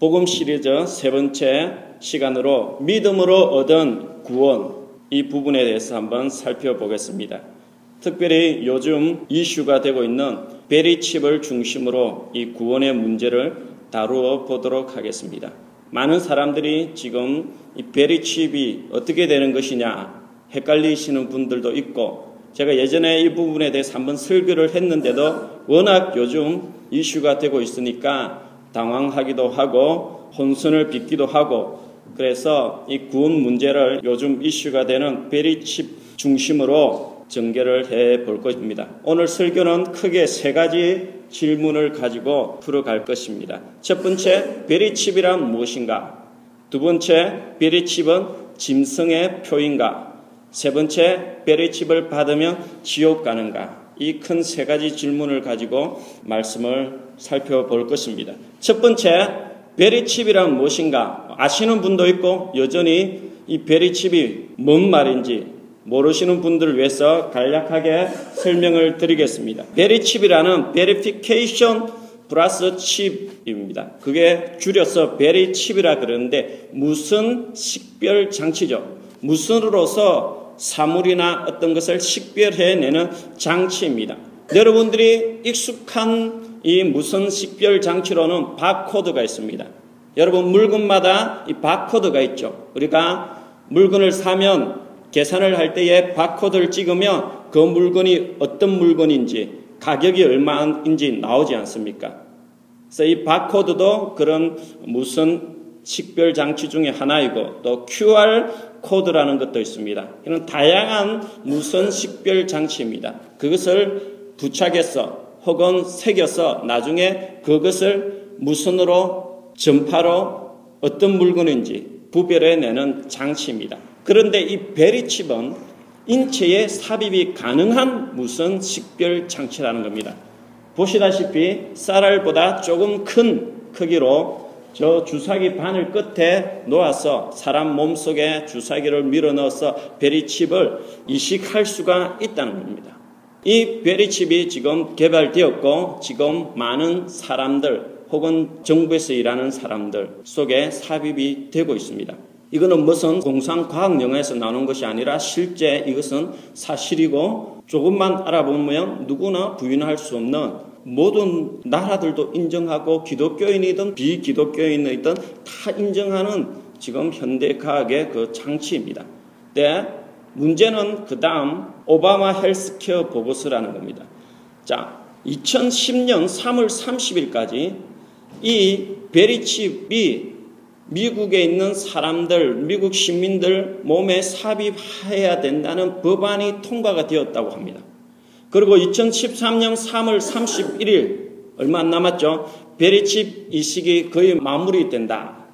복음 시리즈 세 번째 시간으로 믿음으로 얻은 구원, 이 부분에 대해서 한번 살펴보겠습니다. 특별히 요즘 이슈가 되고 있는 베리칩을 중심으로 이 구원의 문제를 다루어 보도록 하겠습니다. 많은 사람들이 지금 이 베리칩이 어떻게 되는 것이냐 헷갈리시는 분들도 있고, 제가 예전에 이 부분에 대해서 한번 설교를 했는데도 워낙 요즘 이슈가 되고 있으니까 당황하기도 하고 혼선을 빚기도 하고, 그래서 이 구원 문제를 요즘 이슈가 되는 베리칩 중심으로 전개를 해 볼 것입니다. 오늘 설교는 크게 세 가지 질문을 가지고 풀어갈 것입니다. 첫 번째, 베리칩이란 무엇인가? 두 번째, 베리칩은 짐승의 표인가? 세 번째, 베리칩을 받으면 지옥 가는가? 이 큰 세 가지 질문을 가지고 말씀을 살펴볼 것입니다. 첫 번째, 베리칩이란 무엇인가? 아시는 분도 있고 여전히 이 베리칩이 뭔 말인지 모르시는 분들을 위해서 간략하게 설명을 드리겠습니다. 베리칩이라는 베리피케이션 플러스 칩입니다. 그게 줄여서 베리칩이라 그러는데 무슨 식별 장치죠. 무슨으로서 사물이나 어떤 것을 식별해내는 장치입니다. 여러분들이 익숙한 이 무선 식별 장치로는 바코드가 있습니다. 여러분, 물건마다 이 바코드가 있죠. 우리가 물건을 사면 계산을 할 때에 바코드를 찍으면 그 물건이 어떤 물건인지 가격이 얼마인지 나오지 않습니까? 그래서 이 바코드도 그런 무선 식별 장치 중에 하나이고, 또 QR 코드라는 것도 있습니다. 이런 다양한 무선 식별 장치입니다. 그것을 부착해서 혹은 새겨서 나중에 그것을 무선으로 전파로 어떤 물건인지 구별해내는 장치입니다. 그런데 이 베리칩은 인체에 삽입이 가능한 무선 식별 장치라는 겁니다. 보시다시피 쌀알보다 조금 큰 크기로 저 주사기 바늘 끝에 놓아서 사람 몸속에 주사기를 밀어넣어서 베리칩을 이식할 수가 있다는 겁니다. 이 베리칩이 지금 개발되었고 지금 많은 사람들 혹은 정부에서 일하는 사람들 속에 삽입이 되고 있습니다. 이거는 무슨 공상과학 영화에서 나오는 것이 아니라 실제 이것은 사실이고, 조금만 알아보면 누구나 부인할 수 없는, 모든 나라들도 인정하고 기독교인이든 비기독교인이든 다 인정하는 지금 현대과학의 그 장치입니다. 네, 문제는 그 다음 오바마 헬스케어 보고서라는 겁니다. 자, 2010년 3월 30일까지 이 베리칩이 미국에 있는 사람들, 미국 시민들 몸에 삽입해야 된다는 법안이 통과가 되었다고 합니다. 그리고 2013년 3월 31일, 얼마 안 남았죠. 베리칩 이식이 거의 마무리된다.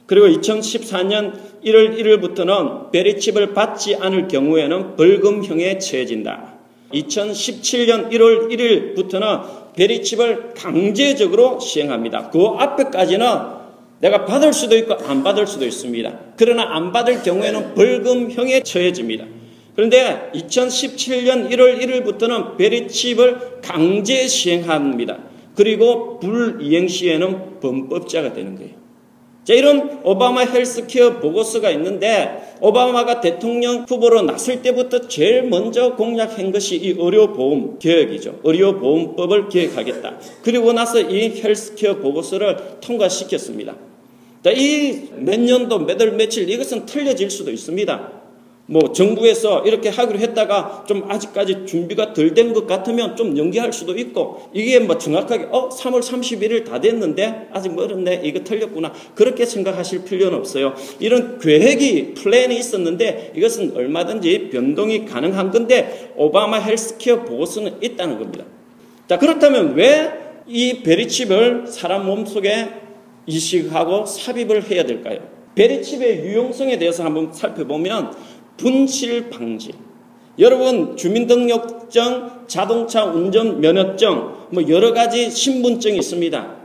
그리고 2014년 1월 1일부터는 베리칩을 받지 않을 경우에는 벌금형에 처해진다. 2017년 1월 1일부터는 베리칩을 강제적으로 시행합니다. 그 앞에까지는 내가 받을 수도 있고 안 받을 수도 있습니다. 그러나 안 받을 경우에는 벌금형에 처해집니다. 그런데 2017년 1월 1일부터는 베리칩을 강제 시행합니다. 그리고 불이행 시에는 범법자가 되는 거예요. 자, 이런 오바마 헬스케어 보고서가 있는데, 오바마가 대통령 후보로 났을 때부터 제일 먼저 공약한 것이 이 의료보험 개혁이죠. 의료보험법을 개혁하겠다. 그리고 나서 이 헬스케어 보고서를 통과시켰습니다. 자, 이 몇 년도 몇 월 며칠 이것은 틀려질 수도 있습니다. 뭐 정부에서 이렇게 하기로 했다가 좀 아직까지 준비가 덜 된 것 같으면 좀 연기할 수도 있고, 이게 뭐 정확하게 3월 31일 다 됐는데 아직 멀었네, 이거 틀렸구나, 그렇게 생각하실 필요는 없어요. 이런 계획이 플랜이 있었는데 이것은 얼마든지 변동이 가능한 건데 오바마 헬스케어 보고서는 있다는 겁니다. 자, 그렇다면 왜 이 베리칩을 사람 몸속에 이식하고 삽입을 해야 될까요? 베리칩의 유용성에 대해서 한번 살펴보면 분실 방지. 여러분, 주민등록증, 자동차 운전 면허증, 뭐 여러 가지 신분증이 있습니다.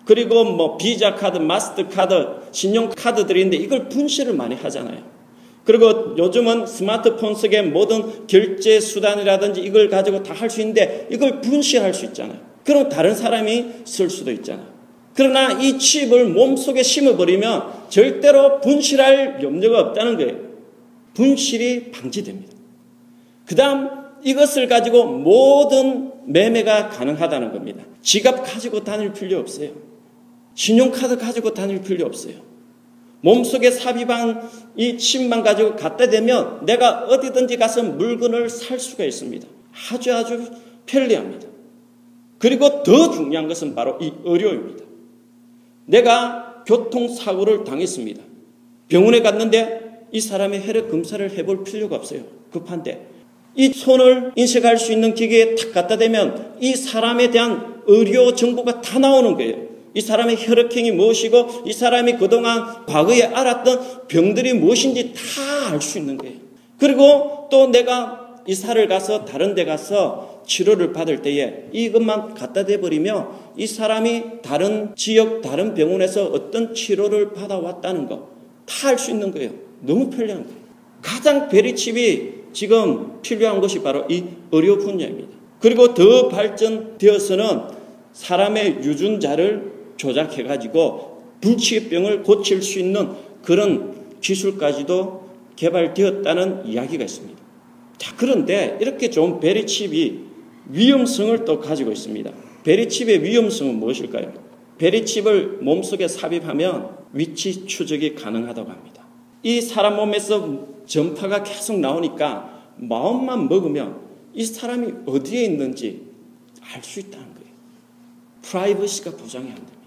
그리고 뭐 비자 카드, 마스터 카드, 신용 카드들이 있는데 이걸 분실을 많이 하잖아요. 그리고 요즘은 스마트폰 속에 모든 결제 수단이라든지 이걸 가지고 다 할 수 있는데 이걸 분실할 수 있잖아요. 그럼 다른 사람이 쓸 수도 있잖아요. 그러나 이 칩을 몸속에 심어버리면 절대로 분실할 염려가 없다는 거예요. 분실이 방지됩니다. 그 다음 이것을 가지고 모든 매매가 가능하다는 겁니다. 지갑 가지고 다닐 필요 없어요. 신용카드 가지고 다닐 필요 없어요. 몸속에 삽입한 이 칩만 가지고 갖다 대면 내가 어디든지 가서 물건을 살 수가 있습니다. 아주 편리합니다. 그리고 더 중요한 것은 바로 이 의료입니다. 내가 교통사고를 당했습니다. 병원에 갔는데 이 사람의 혈액 검사를 해볼 필요가 없어요. 급한데 이 손을 인식할 수 있는 기계에 탁 갖다 대면 이 사람에 대한 의료 정보가 다 나오는 거예요. 이 사람의 혈액형이 무엇이고 이 사람이 그동안 과거에 알았던 병들이 무엇인지 다 알 수 있는 거예요. 그리고 또 내가 이사를 가서 다른 데 가서 치료를 받을 때에 이것만 갖다 대버리면 이 사람이 다른 지역 다른 병원에서 어떤 치료를 받아왔다는 거 다 알 수 있는 거예요. 너무 편리한 거예요. 가장 베리칩이 지금 필요한 것이 바로 이 의료 분야입니다. 그리고 더 발전되어서는 사람의 유전자를 조작해가지고 불치병을 고칠 수 있는 그런 기술까지도 개발되었다는 이야기가 있습니다. 자, 그런데 이렇게 좋은 베리칩이 위험성을 또 가지고 있습니다. 베리칩의 위험성은 무엇일까요? 베리칩을 몸속에 삽입하면 위치 추적이 가능하다고 합니다. 이 사람 몸에서 전파가 계속 나오니까 마음만 먹으면 이 사람이 어디에 있는지 알 수 있다는 거예요. 프라이버시가 보장이 안 됩니다.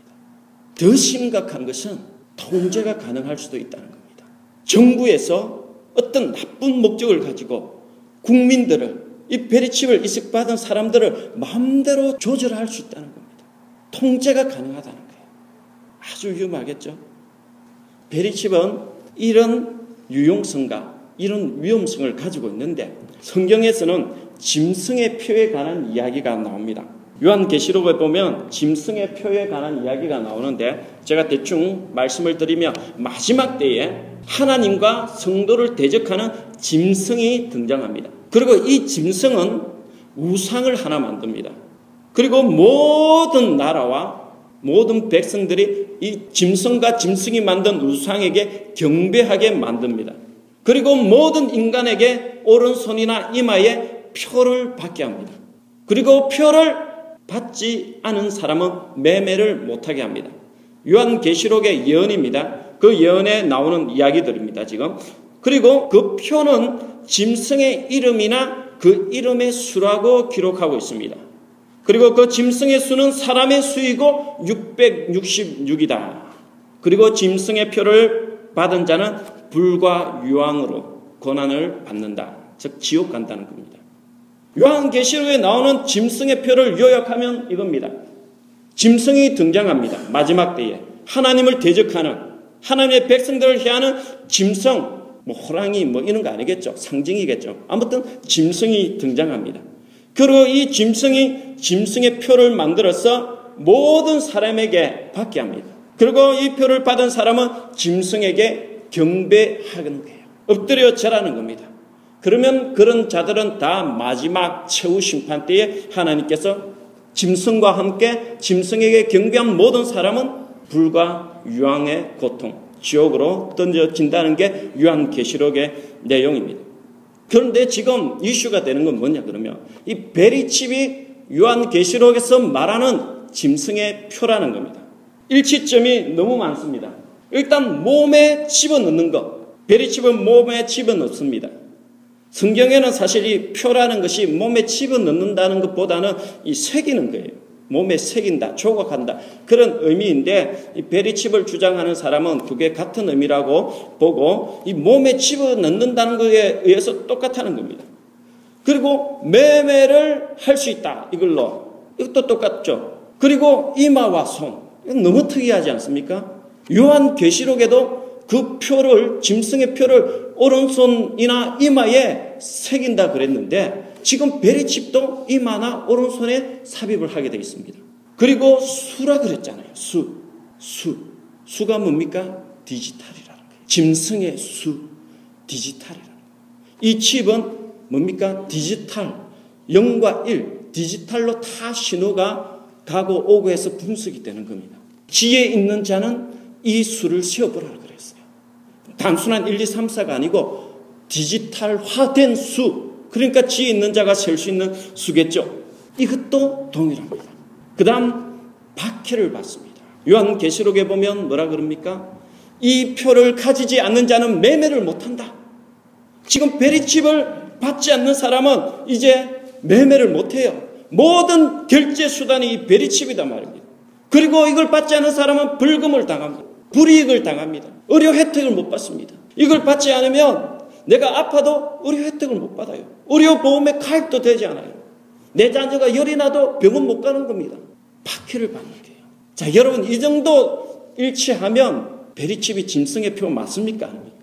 더 심각한 것은 통제가 가능할 수도 있다는 겁니다. 정부에서 어떤 나쁜 목적을 가지고 국민들을 이 베리칩을 이식받은 사람들을 마음대로 조절할 수 있다는 겁니다. 통제가 가능하다는 거예요. 아주 위험하겠죠? 베리칩은 이런 유용성과 이런 위험성을 가지고 있는데 성경에서는 짐승의 표에 관한 이야기가 나옵니다. 요한계시록에 보면 짐승의 표에 관한 이야기가 나오는데 제가 대충 말씀을 드리면 마지막 때에 하나님과 성도를 대적하는 짐승이 등장합니다. 그리고 이 짐승은 우상을 하나 만듭니다. 그리고 모든 나라와 모든 백성들이 이 짐승과 짐승이 만든 우상에게 경배하게 만듭니다. 그리고 모든 인간에게 오른손이나 이마에 표를 받게 합니다. 그리고 표를 받지 않은 사람은 매매를 못하게 합니다. 요한계시록의 예언입니다. 그 예언에 나오는 이야기들입니다. 지금. 그리고 그 표는 짐승의 이름이나 그 이름의 수라고 기록하고 있습니다. 그리고 그 짐승의 수는 사람의 수이고 666이다. 그리고 짐승의 표를 받은 자는 불과 유황으로 고난을 받는다. 즉 지옥 간다는 겁니다. 요한계시록에 나오는 짐승의 표를 요약하면 이겁니다. 짐승이 등장합니다. 마지막 때에 하나님을 대적하는 하나님의 백성들을 해하는 짐승, 호랑이 이런 거 아니겠죠. 상징이겠죠. 아무튼 짐승이 등장합니다. 그리고 이 짐승이 짐승의 표를 만들어서 모든 사람에게 받게 합니다. 그리고 이 표를 받은 사람은 짐승에게 경배하는 거예요. 엎드려 절하는 겁니다. 그러면 그런 자들은 다 마지막 최후 심판 때에 하나님께서 짐승과 함께 짐승에게 경배한 모든 사람은 불과 유황의 고통, 지옥으로 던져진다는 게 요한계시록의 내용입니다. 그런데 지금 이슈가 되는 건 뭐냐 그러면 이 베리칩이 요한계시록에서 말하는 짐승의 표라는 겁니다. 일치점이 너무 많습니다. 일단 몸에 집어넣는 것. 베리칩은 몸에 집어넣습니다. 성경에는 사실 이 표라는 것이 몸에 집어넣는다는 것보다는 이 새기는 거예요. 몸에 새긴다, 조각한다 그런 의미인데 이 베리칩을 주장하는 사람은 그게 같은 의미라고 보고 이 몸에 집어넣는다는 것에 의해서 똑같다는 겁니다. 그리고 매매를 할 수 있다. 이것도 똑같죠. 그리고 이마와 손. 이건 너무 특이하지 않습니까? 요한계시록에도 그 표를 짐승의 표를 오른손이나 이마에 새긴다 그랬는데 지금 베리칩도 이마나 오른손에 삽입을 하게 되어 있습니다. 그리고 수라 그랬잖아요. 수가 뭡니까? 디지털이라는 거예요. 짐승의 수, 디지털이라는 거예요. 이 칩은 뭡니까? 디지털, 0과 1, 디지털로 다 신호가 가고 오고 해서 분석이 되는 겁니다. 지혜 있는 자는 이 수를 세어보라 그랬어요. 단순한 1, 2, 3, 4가 아니고 디지털화된 수, 그러니까 지혜 있는 자가 셀 수 있는 수겠죠. 이것도 동일합니다. 그 다음 박해를 받습니다. 요한계시록에 보면 뭐라 그럽니까? 이 표를 가지지 않는 자는 매매를 못한다. 지금 베리칩을 받지 않는 사람은 이제 매매를 못해요. 모든 결제 수단이 이 베리칩이단 말입니다. 그리고 이걸 받지 않는 사람은 벌금을 당합니다. 불이익을 당합니다. 의료 혜택을 못 받습니다. 이걸 받지 않으면 내가 아파도 의료 혜택을 못 받아요. 의료보험에 가입도 되지 않아요. 내 자녀가 열이 나도 병원 못 가는 겁니다. 박해를 받는 거예요. 자, 여러분, 이 정도 일치하면 베리칩이 짐승의 표 맞습니까? 아닙니까?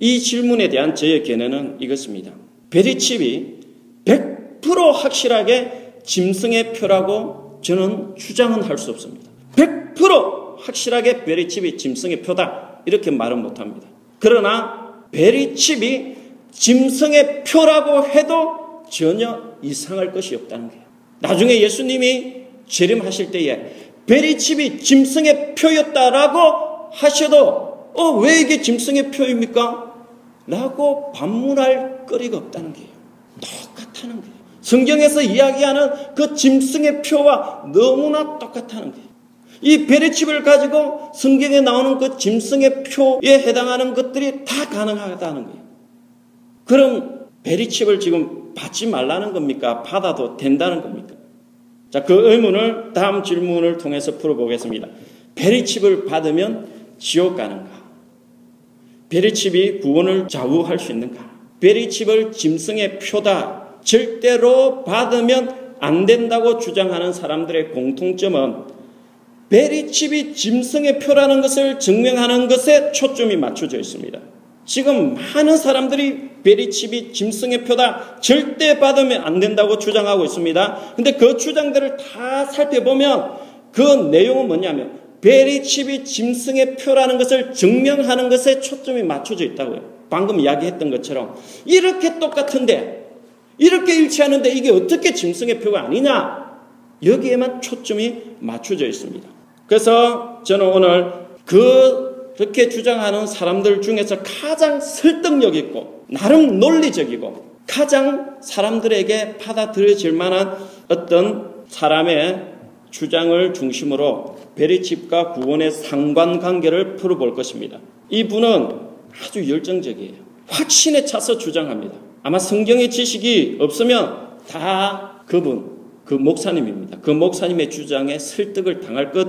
이 질문에 대한 저의 견해는 이것입니다. 베리칩이 100% 확실하게 짐승의 표라고 저는 주장은 할 수 없습니다. 100% 확실하게 베리칩이 짐승의 표다, 이렇게 말은 못합니다. 그러나 베리칩이 짐승의 표라고 해도 전혀 이상할 것이 없다는 거예요. 나중에 예수님이 재림하실 때에 베리칩이 짐승의 표였다라고 하셔도 왜 이게 짐승의 표입니까? 라고 반문할 거리가 없다는 거예요. 똑같다는 거예요. 성경에서 이야기하는 그 짐승의 표와 너무나 똑같다는 거예요. 이 베리칩을 가지고 성경에 나오는 그 짐승의 표에 해당하는 것들이 다 가능하다는 거예요. 그럼 베리칩을 지금 받지 말라는 겁니까? 받아도 된다는 겁니까? 자, 그 의문을 다음 질문을 통해서 풀어보겠습니다. 베리칩을 받으면 지옥 가는가? 베리칩이 구원을 좌우할 수 있는가? 베리칩을 짐승의 표다, 절대로 받으면 안 된다고 주장하는 사람들의 공통점은 베리칩이 짐승의 표라는 것을 증명하는 것에 초점이 맞춰져 있습니다. 지금 많은 사람들이 베리칩이 짐승의 표다, 절대 받으면 안 된다고 주장하고 있습니다. 근데 그 주장들을 다 살펴보면 그 내용은 뭐냐면 베리칩이 짐승의 표라는 것을 증명하는 것에 초점이 맞춰져 있다고요. 방금 이야기했던 것처럼 이렇게 똑같은데, 이렇게 일치하는데 이게 어떻게 짐승의 표가 아니냐? 여기에만 초점이 맞춰져 있습니다. 그래서 저는 오늘 그렇게 주장하는 사람들 중에서 가장 설득력 있고 나름 논리적이고 가장 사람들에게 받아들여질 만한 어떤 사람의 주장을 중심으로 베리칩과 구원의 상관관계를 풀어볼 것입니다. 이분은 아주 열정적이에요. 확신에 차서 주장합니다. 아마 성경의 지식이 없으면 다 그 목사님입니다. 그 목사님의 주장에 설득을 당할 것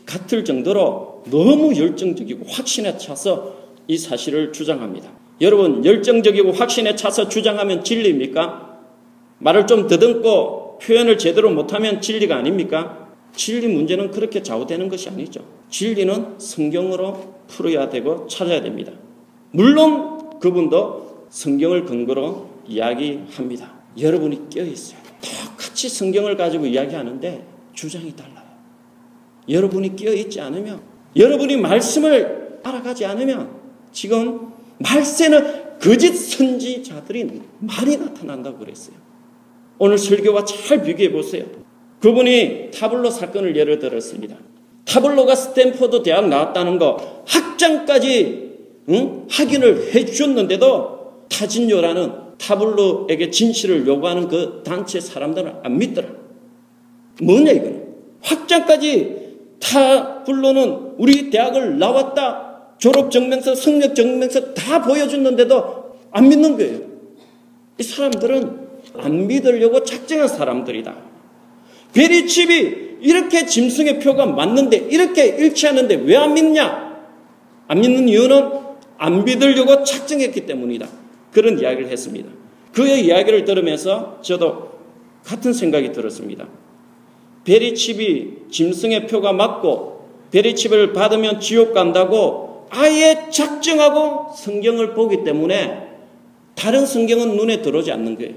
같을 정도로 너무 열정적이고 확신에 차서 이 사실을 주장합니다. 여러분, 열정적이고 확신에 차서 주장하면 진리입니까? 말을 좀 더듬고 표현을 제대로 못하면 진리가 아닙니까? 진리 문제는 그렇게 좌우되는 것이 아니죠. 진리는 성경으로 풀어야 되고 찾아야 됩니다. 물론 그분도 성경을 근거로 이야기합니다. 여러분이 껴있어야 돼요. 똑같이 성경을 가지고 이야기하는데 주장이 달라요. 여러분이 끼어있지 않으면, 여러분이 말씀을 알아가지 않으면 지금 말세는 거짓 선지자들이 많이 나타난다고 그랬어요. 오늘 설교와 잘 비교해 보세요. 그분이 타블로 사건을 예를 들었습니다. 타블로가 스탠포드 대학 나왔다는 거 학장까지 확인을 해 주셨는데도 타진요라는 타블로에게 진실을 요구하는 그 단체 사람들은 안 믿더라. 뭐냐 이거는. 학장까지 타블로는 우리 대학을 나왔다, 졸업증명서, 성적증명서 다 보여줬는데도 안 믿는 거예요. 이 사람들은 안 믿으려고 작정한 사람들이다. 베리칩이 이렇게 짐승의 표가 맞는데, 이렇게 일치하는데 왜 안 믿냐? 안 믿는 이유는 안 믿으려고 작정했기 때문이다. 그런 이야기를 했습니다. 그의 이야기를 들으면서 저도 같은 생각이 들었습니다. 베리칩이 짐승의 표가 맞고 베리칩을 받으면 지옥 간다고 아예 작정하고 성경을 보기 때문에 다른 성경은 눈에 들어오지 않는 거예요.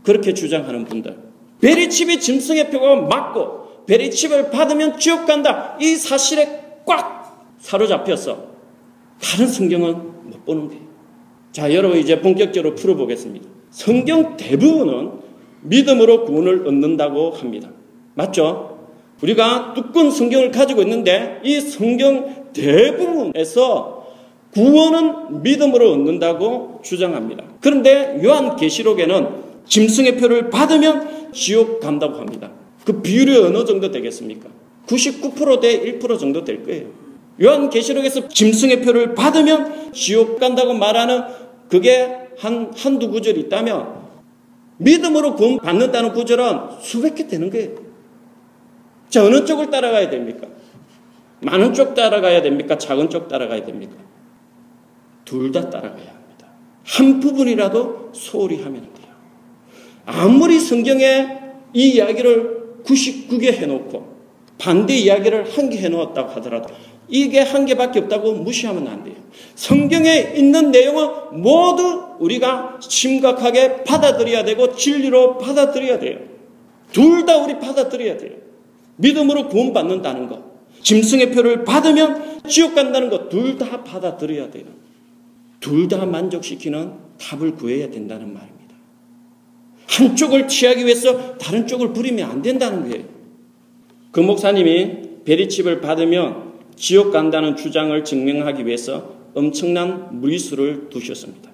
그렇게 주장하는 분들. 베리칩이 짐승의 표가 맞고 베리칩을 받으면 지옥 간다, 이 사실에 꽉 사로잡혀서 다른 성경은 못 보는 거예요. 자, 여러분 이제 본격적으로 풀어보겠습니다. 성경 대부분은 믿음으로 구원을 얻는다고 합니다. 맞죠? 우리가 두꺼운 성경을 가지고 있는데 이 성경 대부분에서 구원은 믿음으로 얻는다고 주장합니다. 그런데 요한계시록에는 짐승의 표를 받으면 지옥 간다고 합니다. 그 비율이 어느 정도 되겠습니까? 99% 대 1% 정도 될 거예요. 요한계시록에서 짐승의 표를 받으면 지옥 간다고 말하는 그게 한두 구절이 있다면 믿음으로 구원 받는다는 구절은 수백 개 되는 거예요. 자, 어느 쪽을 따라가야 됩니까? 많은 쪽 따라가야 됩니까? 작은 쪽 따라가야 됩니까? 둘 다 따라가야 합니다. 한 부분이라도 소홀히 하면 돼요. 아무리 성경에 이 이야기를 99개 해놓고 반대 이야기를 1개 해놓았다고 하더라도 이게 1개밖에 없다고 무시하면 안 돼요. 성경에 있는 내용은 모두 우리가 심각하게 받아들여야 되고 진리로 받아들여야 돼요. 둘 다 우리 받아들여야 돼요. 믿음으로 구원받는다는 것, 짐승의 표를 받으면 지옥 간다는 것 둘 다 받아들여야 돼요. 둘 다 만족시키는 답을 구해야 된다는 말입니다. 한쪽을 취하기 위해서 다른 쪽을 부리면 안 된다는 거예요. 그 목사님이 베리칩을 받으면 지옥 간다는 주장을 증명하기 위해서 엄청난 무리수를 두셨습니다.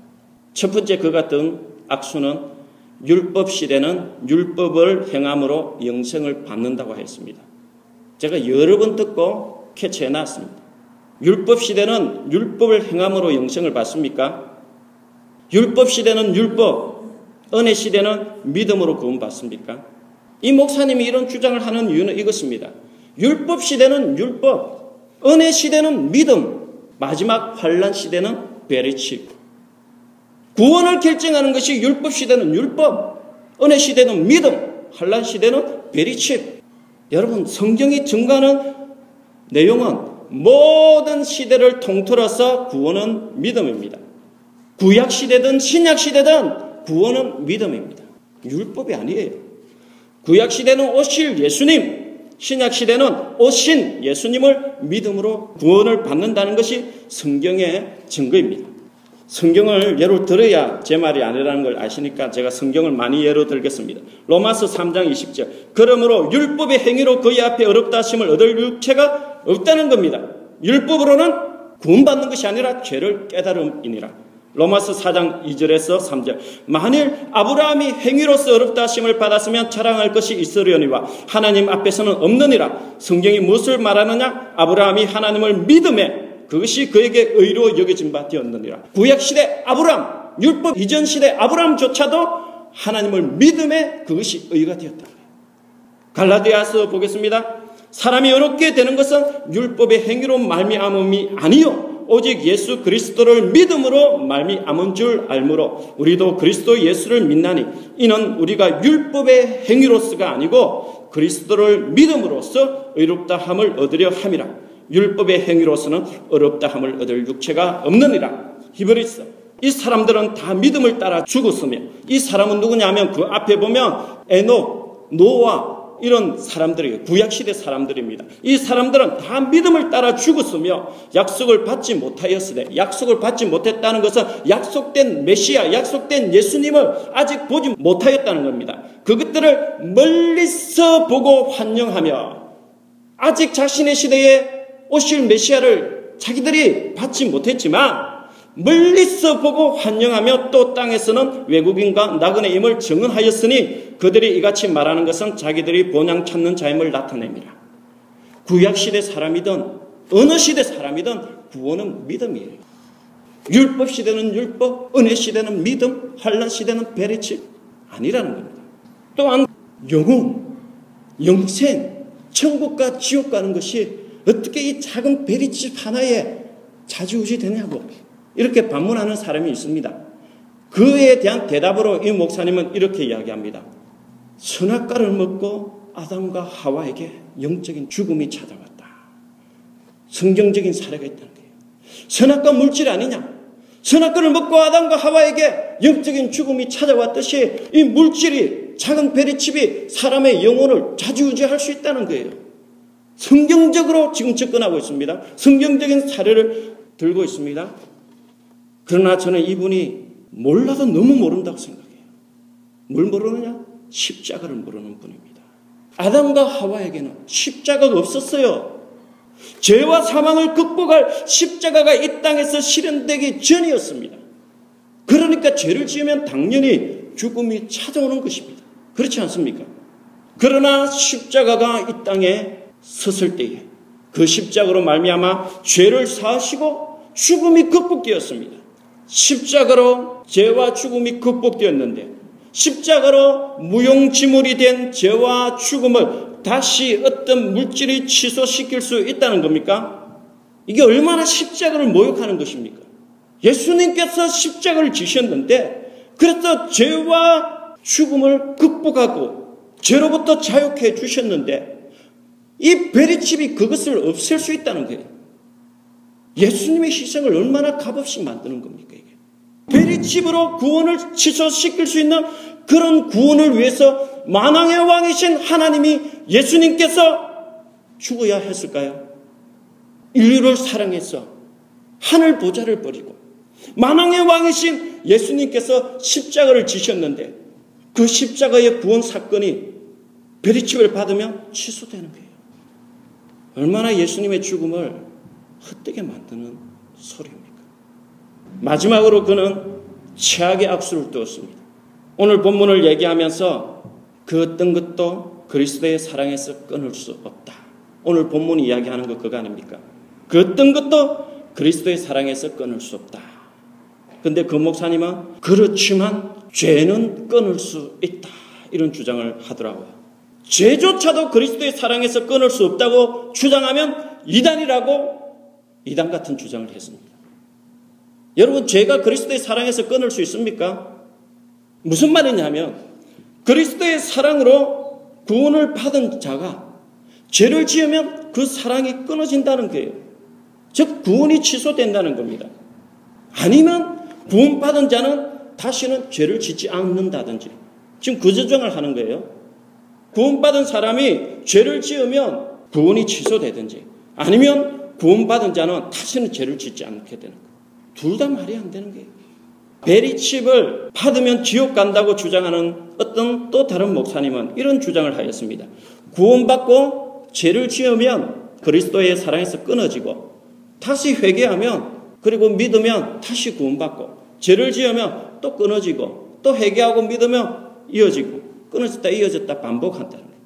첫 번째 그가 든 악수는 율법 시대는 율법을 행함으로 영생을 받는다고 했습니다. 제가 여러 번 듣고 캐치해놨습니다. 율법 시대는 율법을 행함으로 영생을 받습니까? 율법 시대는 율법, 은혜 시대는 믿음으로 구원받습니까? 이 목사님이 이런 주장을 하는 이유는 이것입니다. 율법 시대는 율법, 은혜 시대는 믿음, 마지막 환난 시대는 베리칩. 구원을 결정하는 것이 율법 시대는 율법, 은혜 시대는 믿음, 환난 시대는 베리칩. 여러분, 성경이 증거하는 내용은 모든 시대를 통틀어서 구원은 믿음입니다. 구약 시대든 신약 시대든 구원은 믿음입니다. 율법이 아니에요. 구약 시대는 오실 예수님, 신약 시대는 오신 예수님을 믿음으로 구원을 받는다는 것이 성경의 증거입니다. 성경을 예로 들어야 제 말이 아니라는 걸 아시니까 제가 성경을 많이 예로 들겠습니다. 로마서 3장 20절. 그러므로 율법의 행위로 그의 앞에 어렵다 하심을 얻을 육체가 없다는 겁니다. 율법으로는 구원받는 것이 아니라 죄를 깨달음이니라. 로마서 4장 2절에서 3절. 만일 아브라함이 행위로서 어렵다 하심을 받았으면 자랑할 것이 있으려니와 하나님 앞에서는 없느니라. 성경이 무엇을 말하느냐? 아브라함이 하나님을 믿음에 그것이 그에게 의로 여겨진 바 되었느니라. 구약시대 아브라함, 율법 이전 시대 아브라함조차도 하나님을 믿음에 그것이 의가 되었다. 갈라디아서 보겠습니다. 사람이 어렵게 되는 것은 율법의 행위로 말미암음이 아니요 오직 예수 그리스도를 믿음으로 말미암은 줄 알므로 우리도 그리스도 예수를 믿나니 이는 우리가 율법의 행위로서가 아니고 그리스도를 믿음으로써 의롭다함을 얻으려 함이라. 율법의 행위로서는 어렵다함을 얻을 육체가 없느니라. 히브리서. 이 사람들은 다 믿음을 따라 죽었으며 이 사람은 누구냐면 그 앞에 보면 에녹, 노아 이런 사람들이 구약시대 사람들입니다. 이 사람들은 다 믿음을 따라 죽었으며 약속을 받지 못하였으되 약속을 받지 못했다는 것은 약속된 메시아, 약속된 예수님을 아직 보지 못하였다는 겁니다. 그것들을 멀리서 보고 환영하며 아직 자신의 시대에 오실 메시아를 자기들이 받지 못했지만 멀리서 보고 환영하며 또 땅에서는 외국인과 나그네임을 증언하였으니 그들이 이같이 말하는 것은 자기들이 본향 찾는 자임을 나타냅니다. 구약시대 사람이든 어느 시대 사람이든 구원은 믿음이에요. 율법시대는 율법, 은혜시대는 믿음, 환난시대는 베리칩 아니라는 겁니다. 또한 영혼, 영생, 천국과 지옥 가는 것이 어떻게 이 작은 베리칩 하나에 좌지우지 되냐고 이렇게 반문하는 사람이 있습니다. 그에 대한 대답으로 이 목사님은 이렇게 이야기합니다. 선악과를 먹고 아담과 하와에게 영적인 죽음이 찾아왔다. 성경적인 사례가 있다는 거예요. 선악과 물질 아니냐? 선악과를 먹고 아담과 하와에게 영적인 죽음이 찾아왔듯이 이 물질이 작은 베리칩이 사람의 영혼을 좌지우지할 수 있다는 거예요. 성경적으로 지금 접근하고 있습니다. 성경적인 사례를 들고 있습니다. 그러나 저는 이분이 몰라도 너무 모른다고 생각해요. 뭘 모르느냐? 십자가를 모르는 분입니다. 아담과 하와에게는 십자가가 없었어요. 죄와 사망을 극복할 십자가가 이 땅에서 실현되기 전이었습니다. 그러니까 죄를 지으면 당연히 죽음이 찾아오는 것입니다. 그렇지 않습니까? 그러나 십자가가 이 땅에 섰을 때에 그 십자가로 말미암아 죄를 사하시고 죽음이 극복되었습니다. 십자가로 죄와 죽음이 극복되었는데 십자가로 무용지물이 된 죄와 죽음을 다시 어떤 물질이 취소시킬 수 있다는 겁니까? 이게 얼마나 십자가를 모욕하는 것입니까? 예수님께서 십자가를 지셨는데 그래서 죄와 죽음을 극복하고 죄로부터 자유케 해 주셨는데 이 베리칩이 그것을 없앨 수 있다는 거예요. 예수님의 희생을 얼마나 값없이 만드는 겁니까? 이게 베리칩으로 구원을 취소시킬 수 있는 그런 구원을 위해서 만왕의 왕이신 하나님이 예수님께서 죽어야 했을까요? 인류를 사랑해서 하늘 보좌를 버리고 만왕의 왕이신 예수님께서 십자가를 지셨는데 그 십자가의 구원 사건이 베리칩을 받으면 취소되는 거예요. 얼마나 예수님의 죽음을 헛되게 만드는 소리입니까? 마지막으로 그는 최악의 악수를 두었습니다. 오늘 본문을 얘기하면서 그 어떤 것도 그리스도의 사랑에서 끊을 수 없다. 오늘 본문이 이야기하는 거 그거 아닙니까? 그 어떤 것도 그리스도의 사랑에서 끊을 수 없다. 근데 그 목사님은 그렇지만 죄는 끊을 수 있다. 이런 주장을 하더라고요. 죄조차도 그리스도의 사랑에서 끊을 수 없다고 주장하면 이단이라고 이단 같은 주장을 했습니다. 여러분, 죄가 그리스도의 사랑에서 끊을 수 있습니까? 무슨 말이냐면 그리스도의 사랑으로 구원을 받은 자가 죄를 지으면 그 사랑이 끊어진다는 거예요. 즉 구원이 취소된다는 겁니다. 아니면 구원받은 자는 다시는 죄를 짓지 않는다든지 지금 그 주장을 하는 거예요. 구원받은 사람이 죄를 지으면 구원이 취소되든지 아니면 구원받은 자는 다시는 죄를 짓지 않게 되는 거예요. 둘 다 말이 안 되는 거예요. 베리칩을 받으면 지옥 간다고 주장하는 어떤 또 다른 목사님은 이런 주장을 하였습니다. 구원받고 죄를 지으면 그리스도의 사랑에서 끊어지고 다시 회개하면 그리고 믿으면 다시 구원받고 죄를 지으면 또 끊어지고 또 회개하고 믿으면 이어지고 끊어졌다 이어졌다 반복한다는 거예요.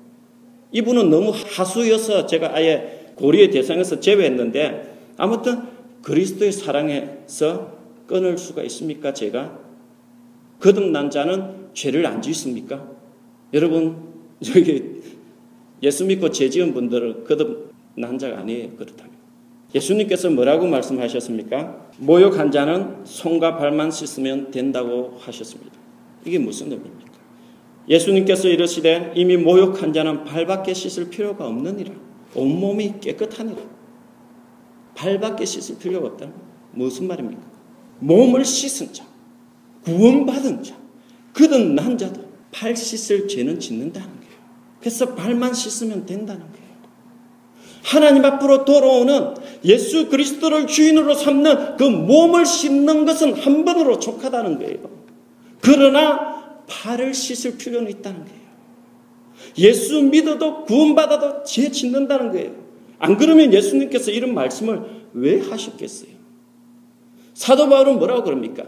이분은 너무 하수여서 제가 아예 고려의 대상에서 제외했는데 아무튼 그리스도의 사랑에서 끊을 수가 있습니까? 제가 거듭난 자는 죄를 안 짓습니까? 여러분 저기 예수 믿고 죄 지은 분들은 거듭난 자가 아니에요. 그렇다면 예수님께서 뭐라고 말씀하셨습니까? 모욕한 자는 손과 발만 씻으면 된다고 하셨습니다. 이게 무슨 의미입니까? 예수님께서 이르시되 이미 모욕한 자는 발밖에 씻을 필요가 없느니라. 온몸이 깨끗하니라. 발밖에 씻을 필요가 없다는 무슨 말입니까? 몸을 씻은 자, 구원받은 자, 거듭난 자도 발 씻을 죄는 짓는다는 거예요. 그래서 발만 씻으면 된다는 거예요. 하나님 앞으로 돌아오는 예수 그리스도를 주인으로 삼는 그 몸을 씻는 것은 한 번으로 족하다는 거예요. 그러나 발을 씻을 필요는 있다는 거예요. 예수 믿어도 구원받아도 죄 짓는다는 거예요. 안 그러면 예수님께서 이런 말씀을 왜 하셨겠어요? 사도 바울은 뭐라고 그럽니까?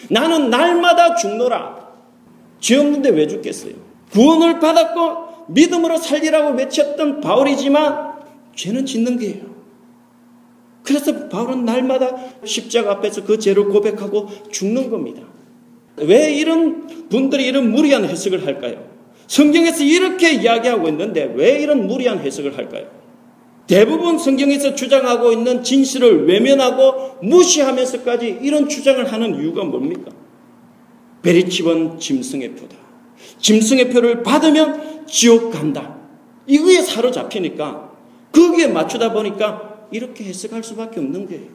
나는 날마다 죽노라. 죄 없는데 왜 죽겠어요? 구원을 받았고 믿음으로 살리라고 외쳤던 바울이지만 죄는 짓는 거예요. 그래서 바울은 날마다 십자가 앞에서 그 죄를 고백하고 죽는 겁니다. 왜 이런 분들이 이런 무리한 해석을 할까요? 성경에서 이렇게 이야기하고 있는데 왜 이런 무리한 해석을 할까요? 대부분 성경에서 주장하고 있는 진실을 외면하고 무시하면서까지 이런 주장을 하는 이유가 뭡니까? 베리칩은 짐승의 표다. 짐승의 표를 받으면 지옥 간다. 이거에 사로잡히니까 거기에 맞추다 보니까 이렇게 해석할 수밖에 없는 거예요.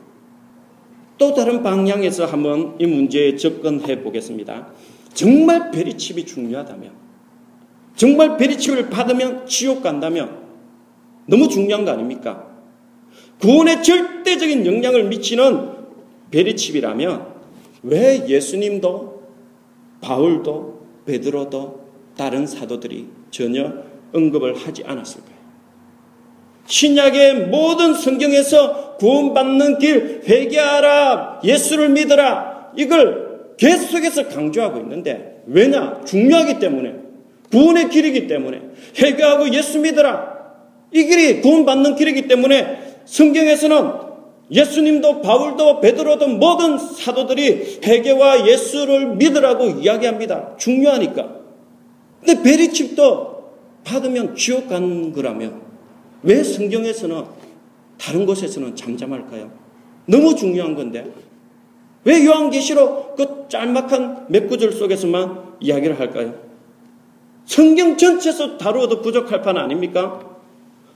또 다른 방향에서 한번 이 문제에 접근해 보겠습니다. 정말 베리칩이 중요하다면, 정말 베리칩을 받으면 지옥 간다면 너무 중요한 거 아닙니까? 구원에 절대적인 영향을 미치는 베리칩이라면 왜 예수님도 바울도 베드로도 다른 사도들이 전혀 언급을 하지 않았을까요? 신약의 모든 성경에서 구원받는 길, 회개하라, 예수를 믿어라, 이걸 계속해서 강조하고 있는데, 왜냐? 중요하기 때문에, 구원의 길이기 때문에, 회개하고 예수 믿어라, 이 길이 구원받는 길이기 때문에 성경에서는 예수님도 바울도 베드로도 모든 사도들이 회개와 예수를 믿으라고 이야기합니다. 중요하니까. 근데 베리칩도 받으면 지옥 가는 거라면 왜 성경에서는 다른 곳에서는 잠잠할까요? 너무 중요한 건데 왜 요한계시록 그 짤막한 몇 구절 속에서만 이야기를 할까요? 성경 전체에서 다루어도 부족할 판 아닙니까?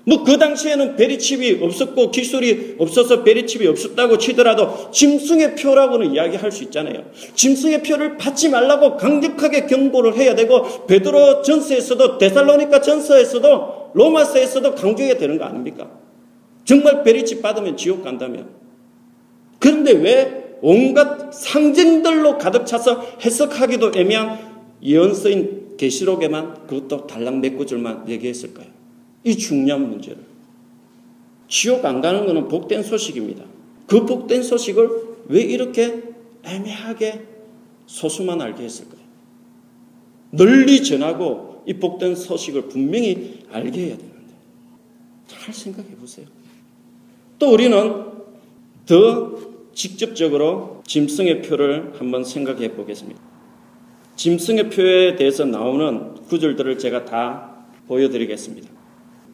뭐 그 당시에는 베리칩이 없었고 기술이 없어서 베리칩이 없었다고 치더라도 짐승의 표라고는 이야기할 수 있잖아요. 짐승의 표를 받지 말라고 강력하게 경고를 해야 되고 베드로 전서에서도 데살로니가 전서에서도 로마서에서도 강조해야 되는 거 아닙니까? 정말 베리칩 받으면 지옥 간다면. 그런데 왜 온갖 상징들로 가득 차서 해석하기도 애매한 예언서인 계시록에만 그것도 달랑 몇 구절만 얘기했을까요? 이 중요한 문제를. 지옥 안 가는 것은 복된 소식입니다. 그 복된 소식을 왜 이렇게 애매하게 소수만 알게 했을까요? 널리 전하고 이 복된 소식을 분명히 알게 해야 되는데 잘 생각해 보세요. 또 우리는 더 직접적으로 짐승의 표를 한번 생각해 보겠습니다. 짐승의 표에 대해서 나오는 구절들을 제가 다 보여드리겠습니다.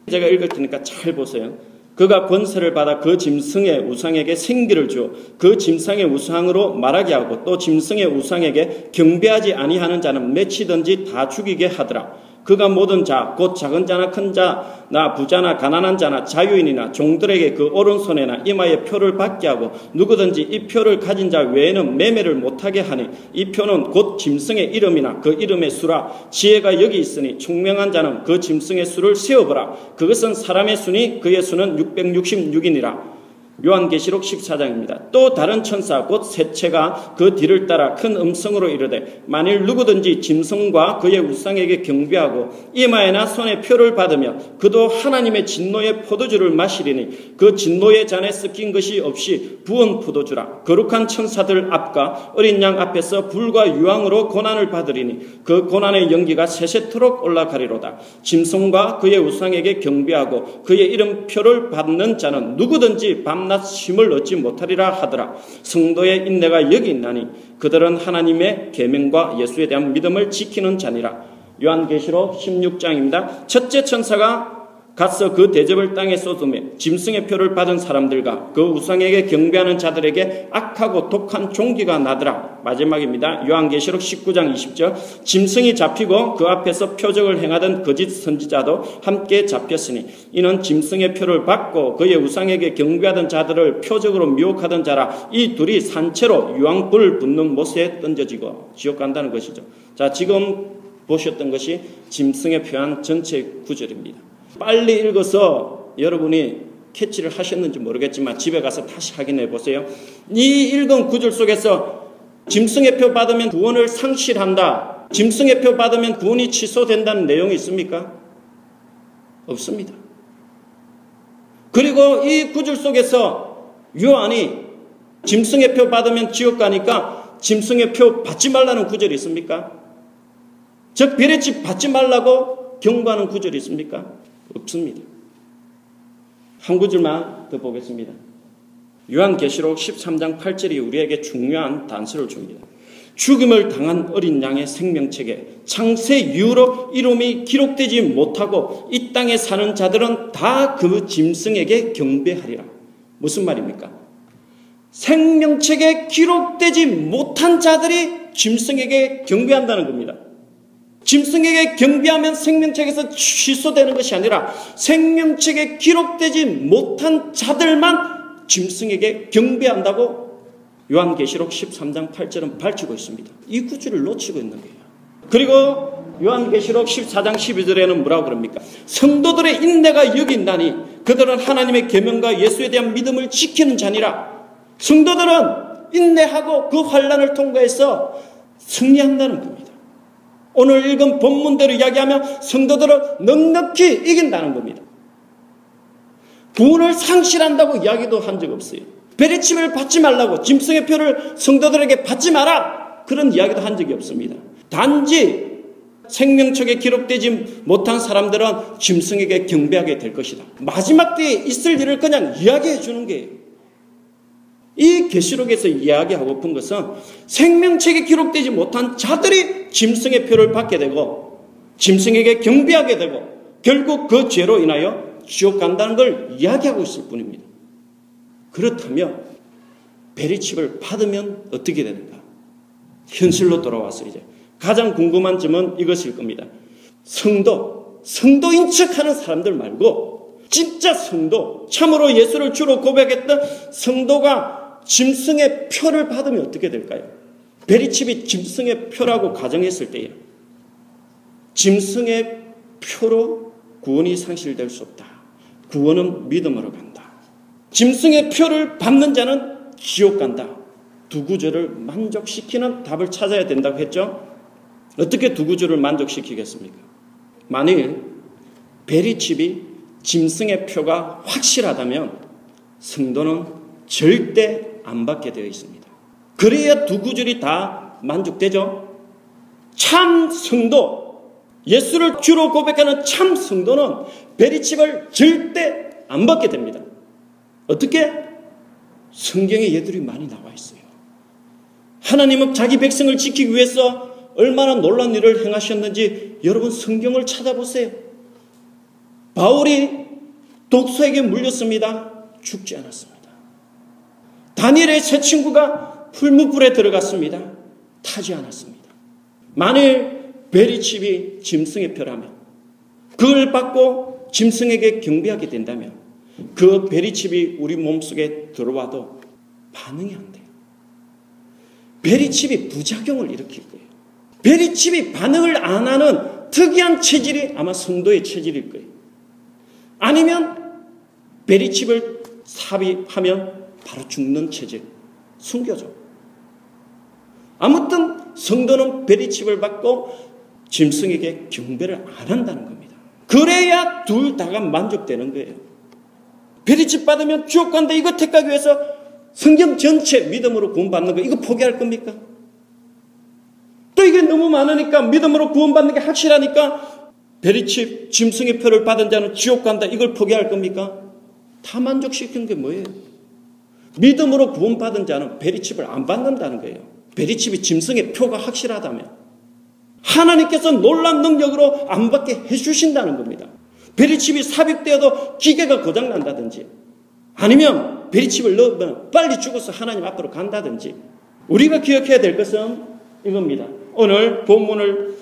제가 읽을 테니까 잘 보세요. 그가 권세를 받아 그 짐승의 우상에게 생기를 주어 그 짐승의 우상으로 말하게 하고 또 짐승의 우상에게 경배하지 아니하는 자는 맺히든지 다 죽이게 하더라. 그가 모든 자, 곧 작은 자나 큰 자나 부자나 가난한 자나 자유인이나 종들에게 그 오른손에나 이마에 표를 받게 하고 누구든지 이 표를 가진 자 외에는 매매를 못하게 하니 이 표는 곧 짐승의 이름이나 그 이름의 수라. 지혜가 여기 있으니 총명한 자는 그 짐승의 수를 세어보라. 그것은 사람의 수니 그의 수는 666이니라. 요한계시록 14장입니다. 또 다른 천사 곧 새체가 그 뒤를 따라 큰 음성으로 이르되 만일 누구든지 짐승과 그의 우상에게 경배하고 이마에나 손에 표를 받으며 그도 하나님의 진노의 포도주를 마시리니 그 진노의 잔에 섞인 것이 없이 부은 포도주라. 거룩한 천사들 앞과 어린 양 앞에서 불과 유황으로 고난을 받으리니 그 고난의 연기가 세세토록 올라가리로다. 짐승과 그의 우상에게 경배하고 그의 이름 표를 받는 자는 누구든지 밤낮 쉼을 얻지 못하리라 하더라. 성도의 인내가 여기 있나니 그들은 하나님의 계명과 예수에 대한 믿음을 지키는 자니라. 요한계시록 16장입니다. 첫째 천사가 가서 그 대접을 땅에 쏟으며 짐승의 표를 받은 사람들과 그 우상에게 경배하는 자들에게 악하고 독한 종기가 나더라. 마지막입니다. 요한계시록 19장 20절. 짐승이 잡히고 그 앞에서 표적을 행하던 거짓 선지자도 함께 잡혔으니 이는 짐승의 표를 받고 그의 우상에게 경배하던 자들을 표적으로 미혹하던 자라. 이 둘이 산채로 유황불 붙는 못에 던져지고 지옥 간다는 것이죠. 자, 지금 보셨던 것이 짐승의 표한 전체 구절입니다. 빨리 읽어서 여러분이 캐치를 하셨는지 모르겠지만 집에 가서 다시 확인해 보세요. 이 읽은 구절 속에서 짐승의 표 받으면 구원을 상실한다, 짐승의 표 받으면 구원이 취소된다는 내용이 있습니까? 없습니다. 그리고 이 구절 속에서 요한이 짐승의 표 받으면 지옥 가니까 짐승의 표 받지 말라는 구절이 있습니까? 즉 베레칩 받지 말라고 경고하는 구절이 있습니까? 없습니다. 한 구절만 더 보겠습니다. 요한계시록 13장 8절이 우리에게 중요한 단서를 줍니다. 죽임을 당한 어린 양의 생명책에 창세 이후로 이름이 기록되지 못하고 이 땅에 사는 자들은 다 그 짐승에게 경배하리라. 무슨 말입니까? 생명책에 기록되지 못한 자들이 짐승에게 경배한다는 겁니다. 짐승에게 경배하면 생명책에서 취소되는 것이 아니라 생명책에 기록되지 못한 자들만 짐승에게 경배한다고 요한계시록 13장 8절은 밝히고 있습니다. 이 구절을 놓치고 있는 거예요. 그리고 요한계시록 14장 12절에는 뭐라고 그럽니까? 성도들의 인내가 여기 있나니 그들은 하나님의 계명과 예수에 대한 믿음을 지키는 자니라. 성도들은 인내하고 그 환난을 통과해서 승리한다는 겁니다. 오늘 읽은 본문대로 이야기하면 성도들은 넉넉히 이긴다는 겁니다. 구원을 상실한다고 이야기도 한 적 없어요. 베리칩을 받지 말라고, 짐승의 표를 성도들에게 받지 마라, 그런 이야기도 한 적이 없습니다. 단지 생명책에 기록되지 못한 사람들은 짐승에게 경배하게 될 것이다. 마지막 때에 있을 일을 그냥 이야기해 주는 거예요. 이 계시록에서 이야기하고픈 것은 생명책에 기록되지 못한 자들이 짐승의 표를 받게 되고 짐승에게 경배하게 되고 결국 그 죄로 인하여 지옥 간다는 걸 이야기하고 있을 뿐입니다. 그렇다면 베리칩을 받으면 어떻게 되는가? 현실로 돌아와서 이제 가장 궁금한 점은 이것일 겁니다. 성도인 척하는 사람들 말고 진짜 성도, 참으로 예수를 주로 고백했던 성도가 짐승의 표를 받으면 어떻게 될까요? 베리칩이 짐승의 표라고 가정했을 때에 짐승의 표로 구원이 상실될 수 없다. 구원은 믿음으로 간다. 짐승의 표를 받는 자는 지옥 간다. 두 구절을 만족시키는 답을 찾아야 된다고 했죠. 어떻게 두 구절을 만족시키겠습니까? 만일 베리칩이 짐승의 표가 확실하다면 성도는 절대 안 받게 되어 있습니다. 그래야 두 구절이 다 만족되죠. 참 성도, 예수를 주로 고백하는 참 성도는 베리칩을 절대 안 받게 됩니다. 어떻게? 성경에 예들이 많이 나와 있어요. 하나님은 자기 백성을 지키기 위해서 얼마나 놀라운 일을 행하셨는지 여러분 성경을 찾아보세요. 바울이 독소에게 물렸습니다. 죽지 않았습니다. 다니엘의 세 친구가 풀무불에 들어갔습니다. 타지 않았습니다. 만일 베리칩이 짐승의 표라면 그걸 받고 짐승에게 경배하게 된다면 그 베리칩이 우리 몸속에 들어와도 반응이 안 돼요. 베리칩이 부작용을 일으킬 거예요. 베리칩이 반응을 안 하는 특이한 체질이 아마 성도의 체질일 거예요. 아니면 베리칩을 삽입하면 바로 죽는 체질, 숨겨져. 아무튼 성도는 베리칩을 받고 짐승에게 경배를 안 한다는 겁니다. 그래야 둘 다가 만족되는 거예요. 베리칩 받으면 지옥 간다, 이거 택하기 위해서 성경 전체 믿음으로 구원받는 거 이거 포기할 겁니까? 또 이게 너무 많으니까 믿음으로 구원받는 게 확실하니까 베리칩 짐승의 표를 받은 자는 지옥 간다 이걸 포기할 겁니까? 다 만족시키는 게 뭐예요? 믿음으로 구원받은 자는 베리칩을 안 받는다는 거예요. 베리칩이 짐승의 표가 확실하다면 하나님께서 놀라운 능력으로 안 받게 해주신다는 겁니다. 베리칩이 삽입되어도 기계가 고장난다든지 아니면 베리칩을 넣으면 빨리 죽어서 하나님 앞으로 간다든지 우리가 기억해야 될 것은 이겁니다. 오늘 본문을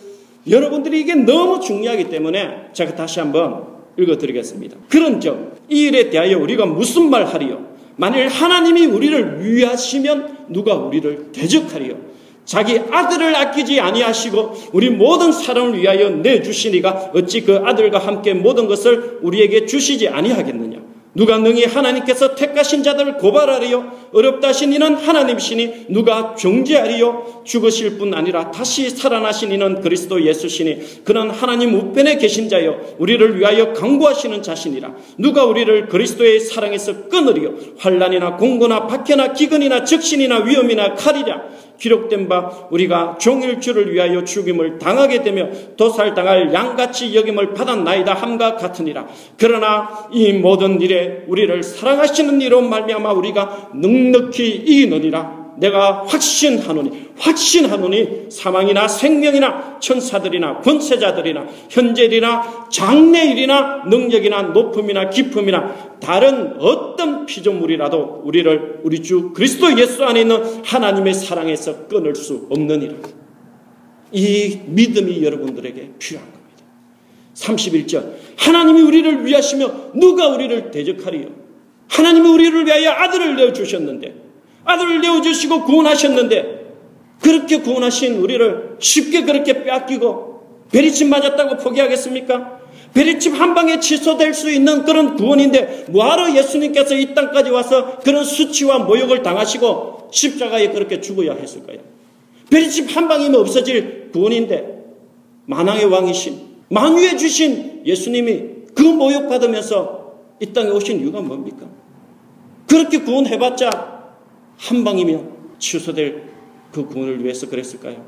여러분들이 이게 너무 중요하기 때문에 제가 다시 한번 읽어드리겠습니다. 그런즉 이 일에 대하여 우리가 무슨 말 하리요? 만일 하나님이 우리를 위하시면 누가 우리를 대적하리요? 자기 아들을 아끼지 아니하시고 우리 모든 사람을 위하여 내주시니가 어찌 그 아들과 함께 모든 것을 우리에게 주시지 아니하겠느냐? 누가 능히 하나님께서 택하신 자들을 고발하리요? 어렵다 하신 이는 하나님이시니 누가 정죄하리요? 죽으실 뿐 아니라 다시 살아나신 이는 그리스도 예수시니 그는 하나님 우편에 계신 자요 우리를 위하여 강구하시는 자신이라. 누가 우리를 그리스도의 사랑에서 끊으리요? 환난이나 공고나 박해나 기근이나 적신이나 위험이나 칼이랴. 기록된 바 우리가 종일 주를 위하여 죽임을 당하게 되며 도살당할 양같이 여김을 받았나이다 함과 같으니라. 그러나 이 모든 일에 우리를 사랑하시는 이로 말미암아 우리가 넉넉히 이기느니라. 내가 확신하노니 사망이나 생명이나 천사들이나 권세자들이나 현재일이나 장래일이나 능력이나 높음이나 깊음이나 다른 어떤 피조물이라도 우리를 우리 주 그리스도 예수 안에 있는 하나님의 사랑에서 끊을 수 없느니라. 이 믿음이 여러분들에게 필요한 겁니다. 31절 하나님이 우리를 위하시며 누가 우리를 대적하리요? 하나님이 우리를 위하여 아들을 내어주셨는데 아들을 내어주시고 구원하셨는데 그렇게 구원하신 우리를 쉽게 그렇게 빼앗기고 베리칩 맞았다고 포기하겠습니까? 베리칩 한 방에 취소될 수 있는 그런 구원인데 뭐하러 예수님께서 이 땅까지 와서 그런 수치와 모욕을 당하시고 십자가에 그렇게 죽어야 했을까요? 베리칩 한 방이면 없어질 구원인데 만왕의 왕이신, 만유의 주신 예수님이 그 모욕받으면서 이 땅에 오신 이유가 뭡니까? 그렇게 구원해봤자 한 방이면 취소될 그 구원을 위해서 그랬을까요?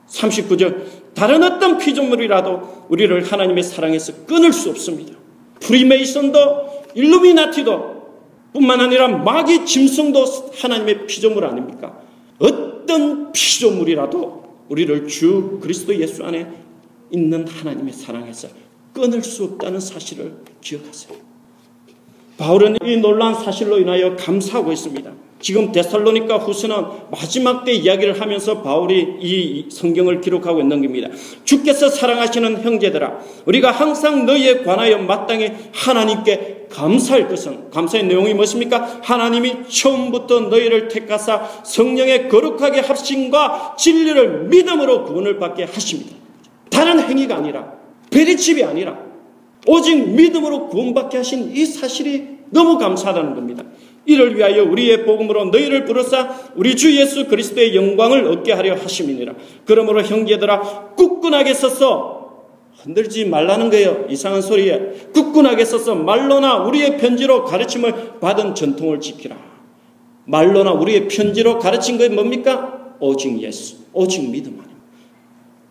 39절, 다른 어떤 피조물이라도 우리를 하나님의 사랑에서 끊을 수 없습니다. 프리메이슨도 일루미나티도 뿐만 아니라 마귀 짐승도 하나님의 피조물 아닙니까? 어떤 피조물이라도 우리를 주 그리스도 예수 안에 있는 하나님의 사랑에서 끊을 수 없다는 사실을 기억하세요. 바울은 이 놀라운 사실로 인하여 감사하고 있습니다. 지금 데살로니가 후서는 마지막 때 이야기를 하면서 바울이 이 성경을 기록하고 있는 겁니다. 주께서 사랑하시는 형제들아, 우리가 항상 너희에 관하여 마땅히 하나님께 감사할 것은, 감사의 내용이 무엇입니까? 하나님이 처음부터 너희를 택하사 성령의 거룩하게 합심과 진리를 믿음으로 구원을 받게 하십니다. 다른 행위가 아니라, 베리칩이 아니라 오직 믿음으로 구원받게 하신 이 사실이 너무 감사하다는 겁니다. 이를 위하여 우리의 복음으로 너희를 부르사 우리 주 예수 그리스도의 영광을 얻게 하려 하심이니라. 그러므로 형제들아, 굳건하게 서서, 흔들지 말라는 거예요. 이상한 소리에. 굳건하게 서서 말로나 우리의 편지로 가르침을 받은 전통을 지키라. 말로나 우리의 편지로 가르친 것이 뭡니까? 오직 예수, 오직 믿음 아닙니다.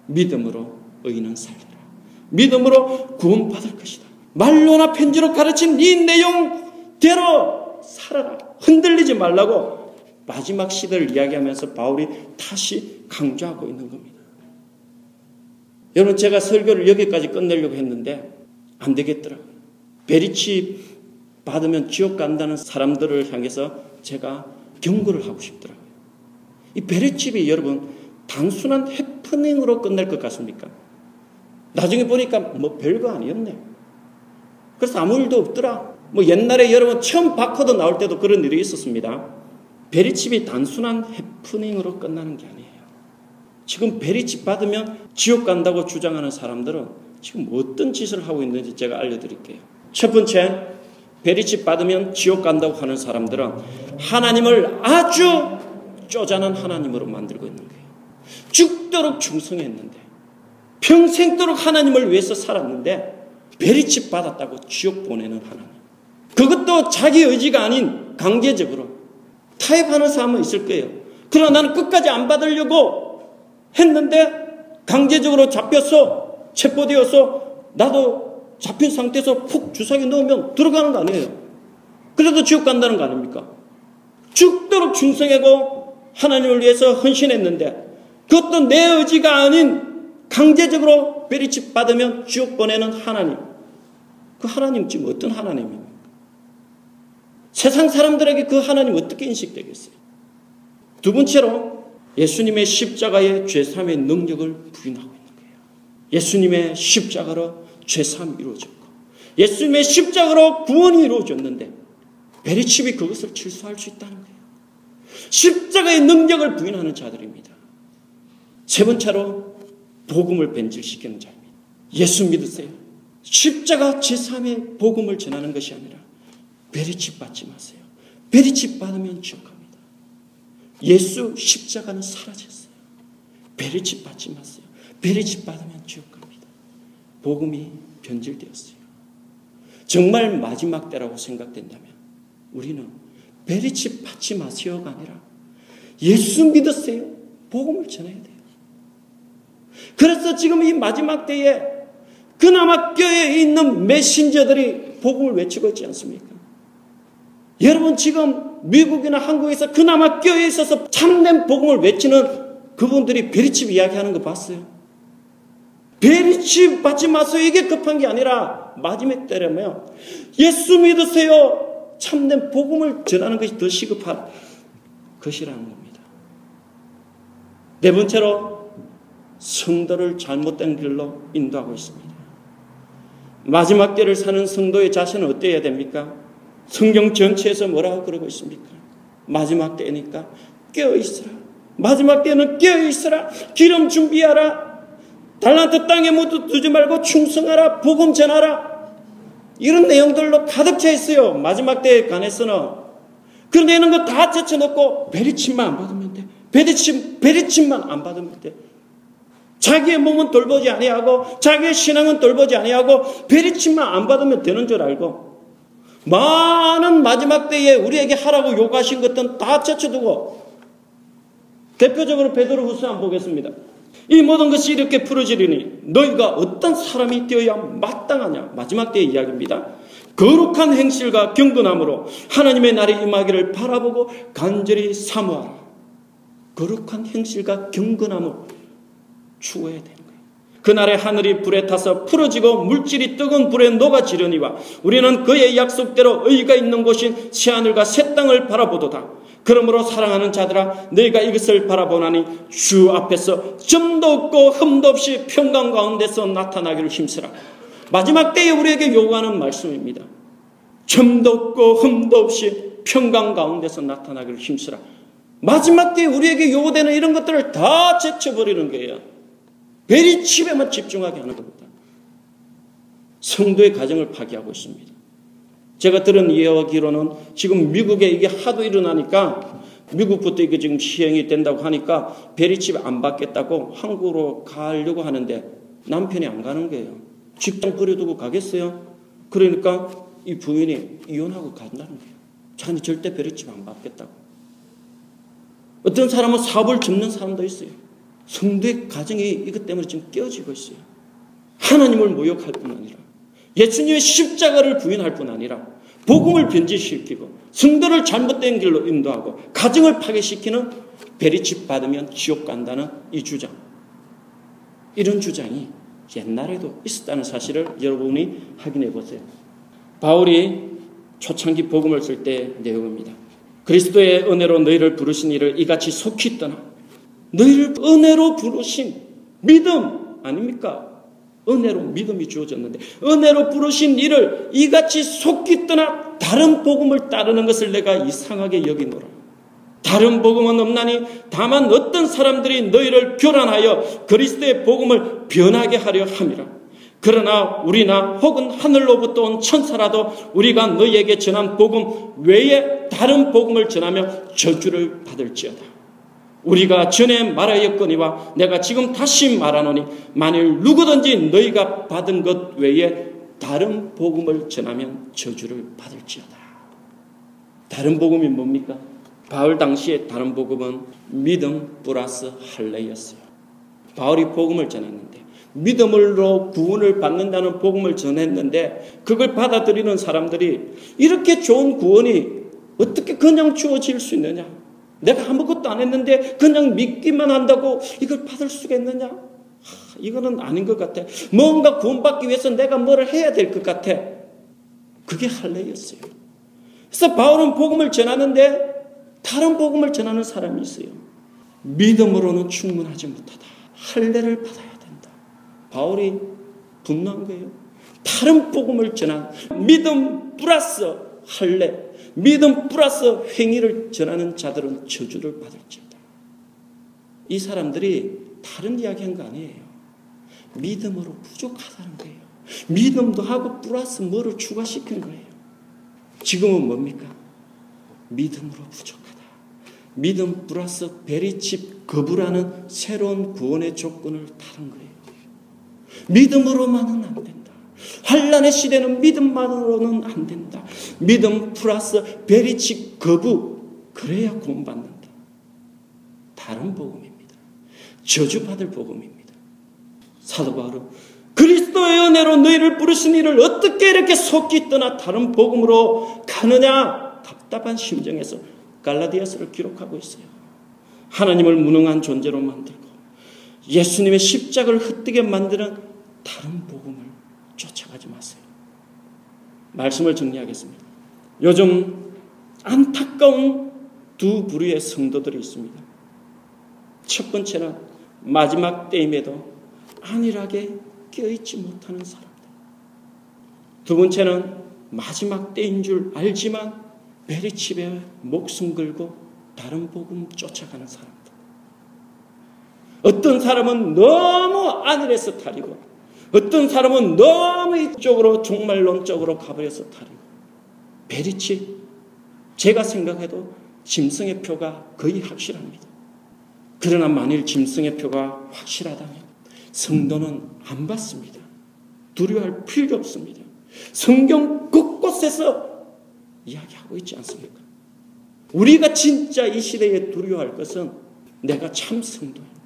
믿음으로 의인은 살리라. 믿음으로 구원받을 것이다. 말로나 편지로 가르친 이 내용대로 살아라. 흔들리지 말라고 마지막 시대를 이야기하면서 바울이 다시 강조하고 있는 겁니다. 여러분, 제가 설교를 여기까지 끝내려고 했는데 안 되겠더라고요. 베리치 받으면 지옥 간다는 사람들을 향해서 제가 경고를 하고 싶더라고요. 이 베리칩이 여러분 단순한 해프닝으로 끝날 것 같습니까? 나중에 보니까 뭐 별거 아니었네. 그래서 아무 일도 없더라. 뭐 옛날에 여러분 처음 바코드 나올 때도 그런 일이 있었습니다. 베리칩이 단순한 해프닝으로 끝나는 게 아니에요. 지금 베리칩 받으면 지옥 간다고 주장하는 사람들은 지금 어떤 짓을 하고 있는지 제가 알려드릴게요. 첫 번째, 베리칩 받으면 지옥 간다고 하는 사람들은 하나님을 아주 쪼잔한 하나님으로 만들고 있는 거예요. 죽도록 충성했는데, 평생도록 하나님을 위해서 살았는데 베리칩 받았다고 지옥 보내는 하나님. 그것도 자기 의지가 아닌 강제적으로 타협하는 사람은 있을 거예요. 그러나 나는 끝까지 안 받으려고 했는데 강제적으로 잡혀서 체포되어서 나도 잡힌 상태에서 푹 주사기 넣으면 들어가는 거 아니에요. 그래도 지옥 간다는 거 아닙니까? 죽도록 충성하고 하나님을 위해서 헌신했는데 그것도 내 의지가 아닌 강제적으로 베리칩 받으면 지옥 보내는 하나님. 그 하나님 지금 어떤 하나님입니까? 세상 사람들에게 그 하나님 어떻게 인식되겠어요? 두 번째로 예수님의 십자가의 죄사함의 능력을 부인하고 있는 거예요. 예수님의 십자가로 죄사함이 이루어졌고 예수님의 십자가로 구원이 이루어졌는데 베리칩이 그것을 질서할 수 있다는 거예요. 십자가의 능력을 부인하는 자들입니다. 세 번째로 복음을 변질시키는 자입니다. 예수 믿으세요. 십자가 제사함의 복음을 전하는 것이 아니라 베리칩 받지 마세요. 베리칩 받으면 지옥 갑니다. 예수 십자가는 사라졌어요. 베리칩 받지 마세요. 베리칩 받으면 지옥 갑니다. 복음이 변질되었어요. 정말 마지막 때라고 생각된다면 우리는 베리칩 받지 마세요가 아니라 예수 믿으세요. 복음을 전해야 돼요. 그래서 지금 이 마지막 때에 그나마 뼈에 있는 메신저들이 복음을 외치고 있지 않습니까? 여러분 지금 미국이나 한국에서 그나마 뼈에 있어서 참된 복음을 외치는 그분들이 베리칩 이야기하는 거 봤어요? 베리칩 받지 마세요. 이게 급한 게 아니라 마지막 때라면 예수 믿으세요. 참된 복음을 전하는 것이 더 시급한 것이라는 겁니다. 네 번째로 성도를 잘못된 길로 인도하고 있습니다. 마지막 때를 사는 성도의 자신은 어때야 됩니까? 성경 전체에서 뭐라고 그러고 있습니까? 마지막 때니까 깨어있으라. 마지막 때는 깨어있으라. 기름 준비하라. 달란트 땅에 묻어 두지 말고 충성하라. 복음 전하라. 이런 내용들로 가득 차 있어요. 마지막 때에 관해서는. 그런데 이런 거 다 제쳐놓고 베리칩만 안 받으면 돼. 베리칩만 안 받으면 돼. 자기의 몸은 돌보지 아니하고 자기의 신앙은 돌보지 아니하고 베리칩만 안 받으면 되는 줄 알고 많은 마지막 때에 우리에게 하라고 요구하신 것들은 다 제쳐두고 대표적으로 베드로후서 한번 보겠습니다. 이 모든 것이 이렇게 풀어지리니 너희가 어떤 사람이 되어야 마땅하냐. 마지막 때의 이야기입니다. 거룩한 행실과 경건함으로 하나님의 날이 임하기를 바라보고 간절히 사모하라. 거룩한 행실과 경건함을 추구해야 되는 거예요. 그날에 하늘이 불에 타서 풀어지고 물질이 뜨거운 불에 녹아지려니와 우리는 그의 약속대로 의가 있는 곳인 새하늘과 새 땅을 바라보도다. 그러므로 사랑하는 자들아 너희가 이것을 바라보나니 주 앞에서 점도 없고 흠도 없이 평강 가운데서 나타나기를 힘쓰라. 마지막 때에 우리에게 요구하는 말씀입니다. 점도 없고 흠도 없이 평강 가운데서 나타나기를 힘쓰라. 마지막 때에 우리에게 요구되는 이런 것들을 다 제쳐버리는 거예요. 베리칩에만 집중하게 하는 겁니다. 성도의 가정을 파괴하고 있습니다. 제가 들은 이야기로는 지금 미국에 이게 하도 일어나니까 미국부터 이게 지금 시행이 된다고 하니까 베리칩 안 받겠다고 한국으로 가려고 하는데 남편이 안 가는 거예요. 직장 버려두고 가겠어요? 그러니까 이 부인이 이혼하고 간다는 거예요. 자기 절대 베리칩 안 받겠다고. 어떤 사람은 사업을 접는 사람도 있어요. 성도의 가정이 이것 때문에 지금 깨어지고 있어요. 하나님을 모욕할 뿐 아니라 예수님의 십자가를 부인할 뿐 아니라 복음을 변질시키고 성도를 잘못된 길로 인도하고 가정을 파괴시키는 베리칩 받으면 지옥 간다는 이 주장. 이런 주장이 옛날에도 있었다는 사실을 여러분이 확인해 보세요. 바울이 초창기 복음을 쓸 때 내용입니다. 그리스도의 은혜로 너희를 부르신 이를 이같이 속히 떠나. 너희를 은혜로 부르신 믿음 아닙니까? 은혜로 믿음이 주어졌는데 은혜로 부르신 이를 이같이 속히 떠나 다른 복음을 따르는 것을 내가 이상하게 여기노라. 다른 복음은 없나니 다만 어떤 사람들이 너희를 교란하여 그리스도의 복음을 변하게 하려 함이라. 그러나 우리나 혹은 하늘로부터 온 천사라도 우리가 너희에게 전한 복음 외에 다른 복음을 전하며 저주를 받을지어다. 우리가 전에 말하였거니와 내가 지금 다시 말하노니 만일 누구든지 너희가 받은 것 외에 다른 복음을 전하면 저주를 받을지어다. 다른 복음이 뭡니까? 바울 당시에 다른 복음은 믿음 플러스 할례였어요. 바울이 복음을 전했는데 믿음으로 구원을 받는다는 복음을 전했는데 그걸 받아들이는 사람들이 이렇게 좋은 구원이 어떻게 그냥 주어질 수 있느냐? 내가 아무것도 안 했는데 그냥 믿기만 한다고 이걸 받을 수가 있느냐? 이거는 아닌 것 같아. 뭔가 구원받기 위해서 내가 뭐를 해야 될 것 같아. 그게 할례였어요. 그래서 바울은 복음을 전하는데 다른 복음을 전하는 사람이 있어요. 믿음으로는 충분하지 못하다. 할례를 받아야 된다. 바울이 분노한 거예요. 다른 복음을 전한 믿음 플러스 할례, 믿음 플러스 행위를 전하는 자들은 저주를 받을지어다. 이 사람들이 다른 이야기한 거 아니에요. 믿음으로 부족하다는 거예요. 믿음도 하고 플러스 뭐를 추가시킨 거예요. 지금은 뭡니까? 믿음으로 부족하다. 믿음 플러스 베리칩 거부라는 새로운 구원의 조건을 다른 거예요. 믿음으로만은 안 된다. 환난의 시대는 믿음만으로는 안 된다. 믿음 플러스 베리칩 거부, 그래야 구원받는다. 다른 복음입니다. 저주받을 복음입니다. 사도 바울은 그리스도의 은혜로 너희를 부르신 이를 어떻게 이렇게 속기 떠나 다른 복음으로 가느냐 답답한 심정에서 갈라디아서를 기록하고 있어요. 하나님을 무능한 존재로 만들고 예수님의 십자가를 흩뜨게 만드는 다른 복음을 쫓아가지 마세요. 말씀을 정리하겠습니다. 요즘 안타까운 두 부류의 성도들이 있습니다. 첫 번째는 마지막 때임에도 안일하게 깨어있지 못하는 사람들. 두 번째는 마지막 때인 줄 알지만 베리칩에 목숨 걸고 다른 복음 쫓아가는 사람들. 어떤 사람은 너무 안일해서 탈이고 어떤 사람은 너무 이쪽으로 종말론적으로 가버려서 탈이고 베리칩, 제가 생각해도 짐승의 표가 거의 확실합니다. 그러나 만일 짐승의 표가 확실하다면 성도는 안 받습니다. 두려워할 필요 없습니다. 성경 곳곳에서 이야기하고 있지 않습니까? 우리가 진짜 이 시대에 두려워할 것은 내가 참 성도인가?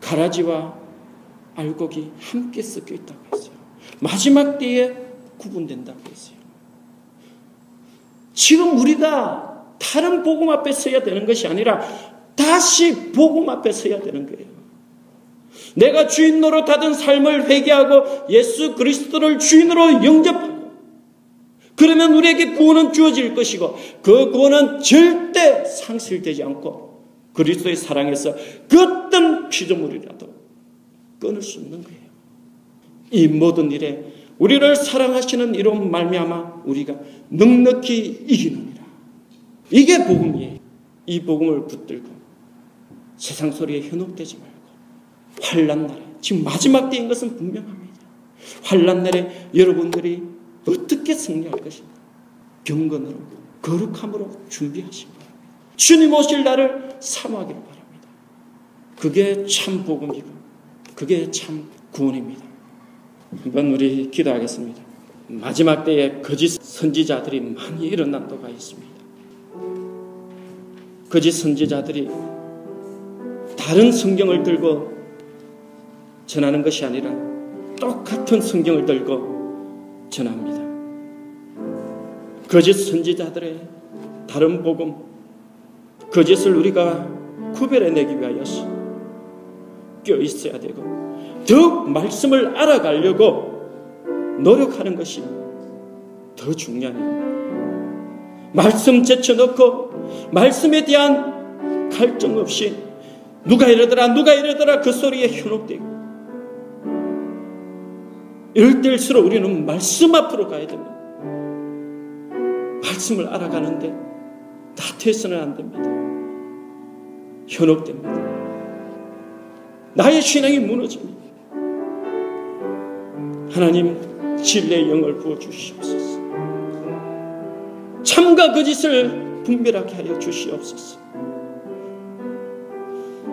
가라지와 알곡이 함께 섞여 있다고 했어요. 마지막 때에 구분된다고 했어요. 지금 우리가 다른 복음 앞에 서야 되는 것이 아니라 다시 복음 앞에 서야 되는 거예요. 내가 주인 노릇하던 삶을 회개하고 예수 그리스도를 주인으로 영접하고, 그러면 우리에게 구원은 주어질 것이고 그 구원은 절대 상실되지 않고 그리스도의 사랑에서 그 어떤 피조물이라도 끊을 수 있는 거예요. 이 모든 일에 우리를 사랑하시는 이로 말미암아 우리가 넉넉히 이기느니라. 이게 복음이에요. 이 복음을 붙들고 세상 소리에 현혹되지 말고 환난 날에, 지금 마지막 때인 것은 분명합니다. 환난 날에 여러분들이 어떻게 승리할 것인가? 경건으로 거룩함으로 준비하시기 바랍니다. 주님 오실 날을 사모하기를 바랍니다. 그게 참 복음이고 그게 참 구원입니다. 한번 우리 기도하겠습니다. 마지막 때에 거짓 선지자들이 많이 일어난 도가 있습니다. 거짓 선지자들이 다른 성경을 들고 전하는 것이 아니라 똑같은 성경을 들고 전합니다. 거짓 선지자들의 다른 복음, 거짓을 우리가 구별해내기 위하여서 껴 있어야 되고 더욱 말씀을 알아가려고 노력하는 것이 더 중요한 일입니다. 말씀 제쳐놓고 말씀에 대한 갈증 없이 누가 이러더라 그 소리에 현혹되고, 이럴 때일수록 우리는 말씀 앞으로 가야 됩니다. 말씀을 알아가는데 나태해서는 안 됩니다. 현혹됩니다. 나의 신앙이 무너집니다. 하나님, 진리의 영을 부어주시옵소서. 참과 거짓을 분별하게 하여 주시옵소서.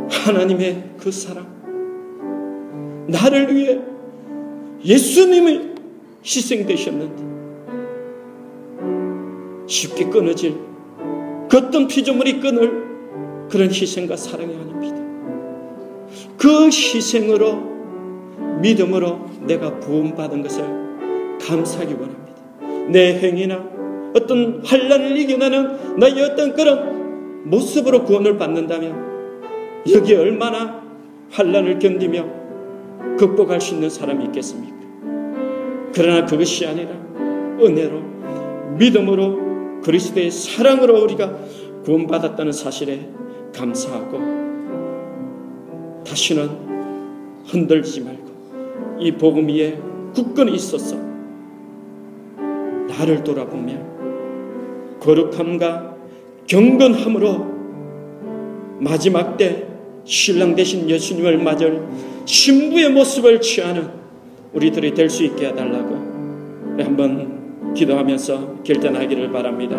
하나님의 그 사랑, 나를 위해 예수님이 희생되셨는데 쉽게 끊어질 그 어떤 피조물이 끊을 그런 희생과 사랑이 아닙니다. 그 희생으로, 믿음으로 내가 구원받은 것을 감사하기 원합니다. 내 행위나 어떤 환난을 이겨내는 나의 어떤 그런 모습으로 구원을 받는다면 여기에 얼마나 환난을 견디며 극복할 수 있는 사람이 있겠습니까? 그러나 그것이 아니라 은혜로, 믿음으로, 그리스도의 사랑으로 우리가 구원받았다는 사실에 감사하고 다시는 흔들리지 말고 이 복음 위에 굳건히 있어서 나를 돌아보며 거룩함과 경건함으로 마지막 때 신랑 되신 예수님을 맞을 신부의 모습을 취하는 우리들이 될 수 있게 해달라고 한번 기도하면서 결단하기를 바랍니다.